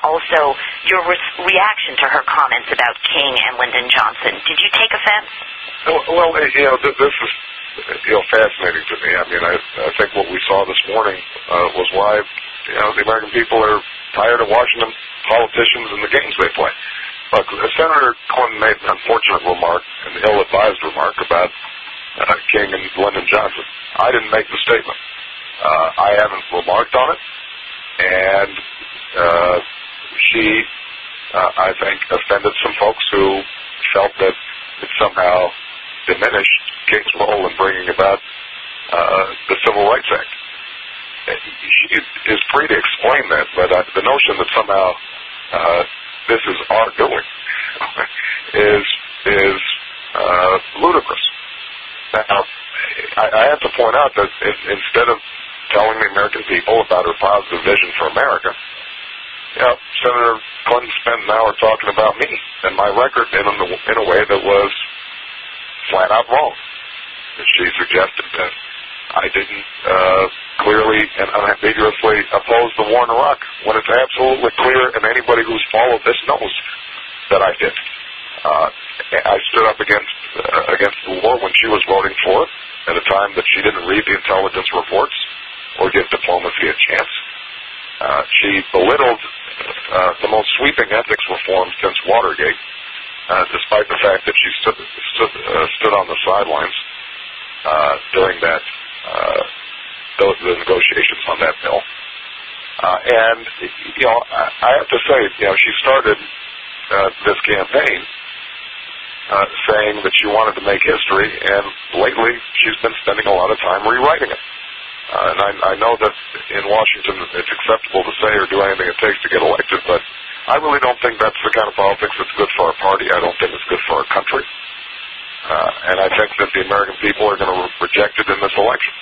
also your reaction to her comments about King and Lyndon Johnson. Did you take offense? Well, this is fascinating to me. I mean, I think what we saw this morning was why the American people are tired of watching the politicians and the games they play. Look, Senator Clinton made an unfortunate remark, an ill-advised remark about King and Lyndon Johnson. I didn't make the statement. I haven't remarked on it, and she, I think, offended some folks who felt that it somehow diminished King's role in bringing about the Civil Rights Act. She is free to explain that, but the notion that somehow this is our doing is ludicrous. Now, I have to point out that instead of telling the American people about her positive vision for America, Senator Clinton spent an hour talking about me and my record in a way that was flat out wrong. She suggested that I didn't clearly and unambiguously oppose the war in Iraq, when it's absolutely clear, and anybody who's followed this knows that I did. I stood up against the war when she was voting for it, at a time that she didn't read the intelligence reports or give diplomacy a chance. She belittled the most sweeping ethics reform since Watergate, despite the fact that she stood on the sidelines during those negotiations on that bill. And I have to say, she started this campaign saying that she wanted to make history, and lately she's been spending a lot of time rewriting it. And I know that in Washington it's acceptable to say or do anything it takes to get elected, but I really don't think that's the kind of politics that's good for our party. I don't think it's good for our country. And I think that the American people are going to reject it in this election.